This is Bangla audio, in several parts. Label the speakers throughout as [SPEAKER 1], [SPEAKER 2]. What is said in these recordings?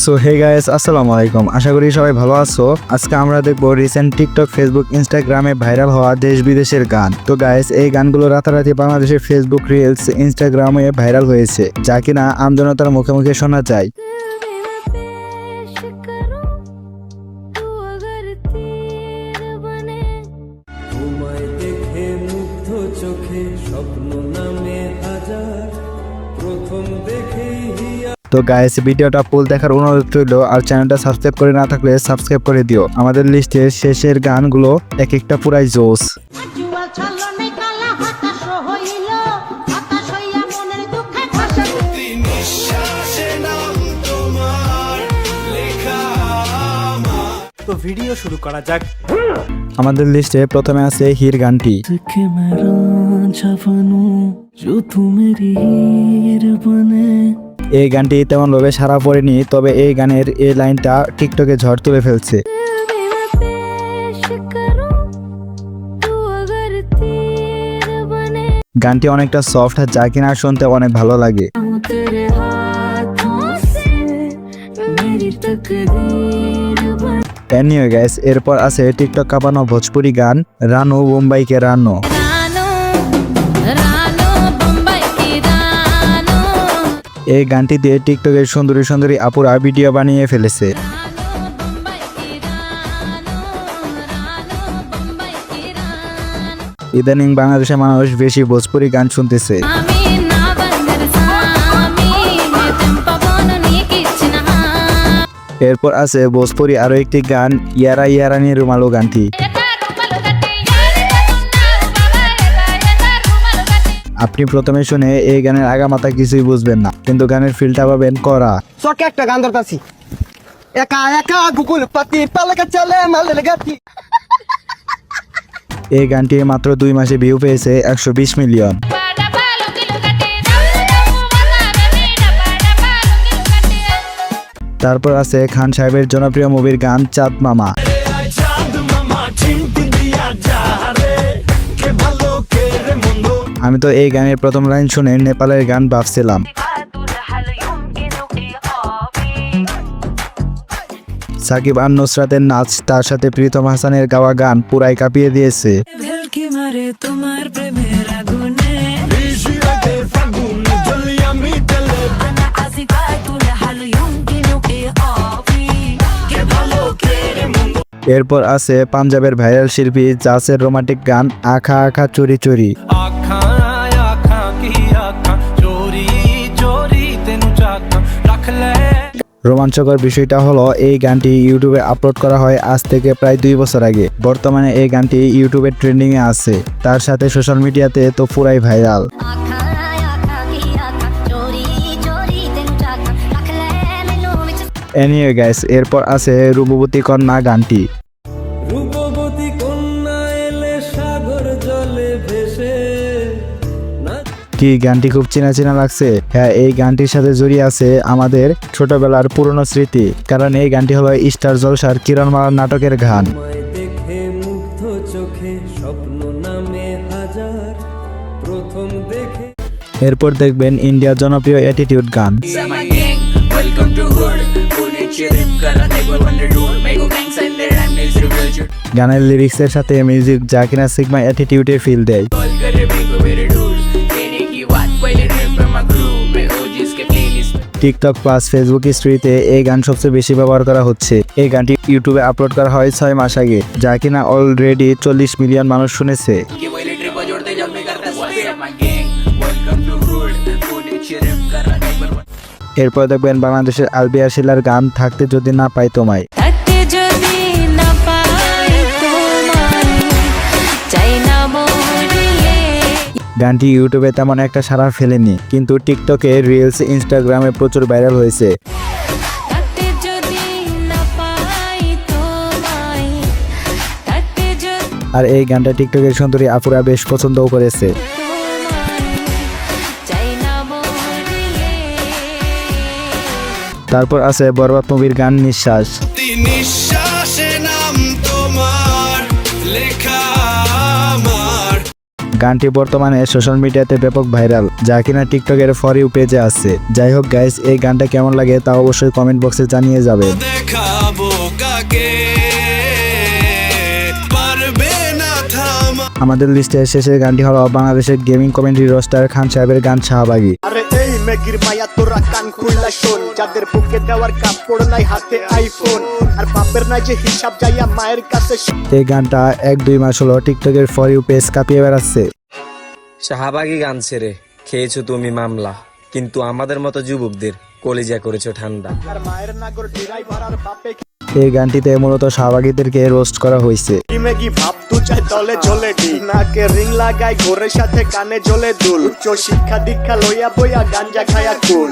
[SPEAKER 1] সো হে গাইস, আসসালামু আলাইকুম। আশা করি সবাই ভালো আছো। আজকে আমরা দেখবো রিসেন্ট টিকটক, ফেসবুক, ইনস্টাগ্রামে ভাইরাল হওয়া দেশ বিদেশের গান। তো গাইস, এই গানগুলো রাতারাতি বাংলাদেশের ফেসবুক রিলস, ইনস্টাগ্রামে ভাইরাল হয়েছে, যা কিনা আমজনতার মুখে মুখে শোনা যায়। তো গাইস, ভিডিওটা ফুল দেখার অনুরোধ রইল, আর চ্যানেলটা সাবস্ক্রাইব করে না থাকলে সাবস্ক্রাইব করে দিও। আমাদের লিস্টের শেষের গানগুলো এক একটা পুরাই জোস।
[SPEAKER 2] তো ভিডিও শুরু করা যাক।
[SPEAKER 1] আমাদের লিস্টে প্রথমে আছে হির গানটি। এই গানটি তেমন ভাবে সারা পড়েনি, তবে এই গানের এই লাইনটা টিকটকে ঝড় তুলে ফেলছে। গানটি অনেকটা সফট, যা কিনা শুনতে অনেক ভালো লাগে। এনিওয়ে গাইস, এরপর আছে টিকটক কাঁপানো ভোজপুরি গান রানো মুম্বাই কে রানো। এই গানটি দিয়ে টিকটকের সুন্দরী সুন্দরী আপুরা ভিডিও বানিয়ে ফেলেছে। ইদানিং বাংলাদেশের মানুষ বেশি ভোজপুরি গান শুনতেছে। এরপর আছে ভোজপুরি আরো একটি গান ইয়ারা ইয়ারানি রুমালো গানটি। আপনি প্রথমে শুনে এই গানের আগামাথা কিছুই বুঝবেন না, কিন্তু গানের ফিলটা পাবেন করা।
[SPEAKER 2] চকে একটা গান ধরতাছি, একা একা গুকুল পাতি পালকা চলে মালের গাতি।
[SPEAKER 1] এই গানটি মাত্র 2 মাসে ভিউ পেয়েছে 120 মিলিয়ন। তারপর আছে খান সাহেবের জনপ্রিয় মুভির গান চাঁদ মামা। আমি তো এই গানের প্রথম লাইন শুনে নেপালের গান ভাবছিলাম। সাকিব আর নুসরাতের নাচ, তার সাথে প্রীতম হাসানের গাওয়া গান পুরাই কাঁপিয়ে দিয়েছে। এরপর আছে পাঞ্জাবের ভাইরাল শিল্পী জাসের রোমান্টিক গান আখা আখা চুরি চুরি। রোমাঞ্চকর বিষয়টা হলো, এই গানটি ইউটিউবে আপলোড করা হয় আজ থেকে প্রায় 2 বছর আগে। বর্তমানে এই গানটি ইউটিউবে ট্রেন্ডিং এ আছে, তার সাথে সোশ্যাল মিডিয়াতে তো পুরাই ভাইরাল। এনিওয়ে গাইস, এরপর আছে রূপবতী কন্যা গানটি। কি গানটি খুব চেনা চেনা লাগছে? হ্যাঁ, এই গানটির সাথে জড়িয়ে আছে আমাদের ছোটবেলার পুরনো স্মৃতি, কারণ এই গানটি হলো স্টার জলসার কিরণমালার নাটকের গান। এরপর দেখবেন ইন্ডিয়ার জনপ্রিয় অ্যাটিটিউড গান। গানের লিরিক্সের সাথে মিউজিক, যা কিনা সিগমা অ্যাটিটিউডে ফিল দেয়। টিকটক প্লাস ফেসবুক স্টোরিতে এই গান সবচেয়ে বেশি ব্যবহার করা হচ্ছে। এই গানটি ইউটিউবে আপলোড করা হয় 6 মাস আগে, যা কিনা অলরেডি 40 মিলিয়ন মানুষ শুনেছে। এরপর দেখবেন বাংলাদেশের আলবিয়া শিলার গান থাকতে যদি না পাই তোমায়। গানটি ইউটিউবে তেমন একটা সাড়া ফেলেনি, কিন্তু টিকটকে, রিলস, ইনস্টাগ্রামে প্রচুর ভাইরাল হয়েছে। আর এই গানটা টিকটকের সুন্দরী আপুরা বেশ পছন্দও করেছে। তারপর আছে বরবাদ মুভির গান নিঃশ্বাস। গানটি বর্তমানে সোশ্যাল মিডিয়াতে ব্যাপক ভাইরাল, যা কিনা টিকটকের ফর ইউ পেজে আছে। যাই হোক গাইস, এই গানটা কেমন লাগে তা অবশ্যই কমেন্ট বক্সে জানিয়ে যাবেন।
[SPEAKER 3] দেখাবো কাকে পারবে না থামা।
[SPEAKER 1] আমাদের লিস্টের শেষের গানটি হলো বাংলাদেশের গেমিং কমেন্ট্রি রোস্টার খান সাহেবের গান শাহবাগী।
[SPEAKER 2] আরে এই মেগির মায়া তোরা কান খুইলা শোন, যাদের বুকে দেওয়ার কাপড় নাই হাতে আইফোন, আর বাপের নাই যে হিসাব যাইয়া মায়ের কাছে।
[SPEAKER 1] এই গানটা 1-2 মাস হলো টিকটকের ফর ইউ পেজ কাঁপিয়ে বেড়াচ্ছে।
[SPEAKER 4] শাহবাগী গান ছেড়ে খেয়েছো তুমি মামলা, কিন্তু আমাদের মতো যুবকদের কলিজা করেছো ঠান্ডা।
[SPEAKER 2] আর মায়ের নাগর ড্রাইভার আর বাপে
[SPEAKER 1] এই গানটিতে মূলত শাহবাগীদেরকে রোস্ট করা হয়েছে।
[SPEAKER 2] কি মেগি ভাব তু চাই তলে জ্বলে ডি, নাকে রিং লাগাই ঘোরের সাথে কানে জ্বলে দুল, উচ্চ শিক্ষা দীক্ষা লইয়া বইয়া গাঞ্জা খায়া কুল।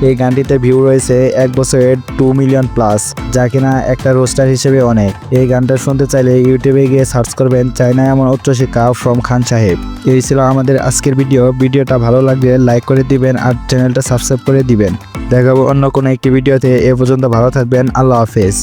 [SPEAKER 1] এই গানটিতে ভিউ রয়েছে 1 বছরের 2 মিলিয়ন প্লাস, যা কিনা একটা রোস্টার হিসেবে অনেক। এই গানটা শুনতে চাইলে ইউটিউবে গিয়ে সার্চ করবেন চায়না এমন উচ্চশিক্ষা ফ্রম খান সাহেব। এই ছিল আমাদের আজকের ভিডিওটা ভালো লাগলে লাইক করে দিবেন আর চ্যানেলটা সাবস্ক্রাইব করে দিবেন। দেখাবো অন্য কোনো একটি ভিডিওতে। এ পর্যন্ত ভালো থাকবেন, আল্লাহ হাফেজ।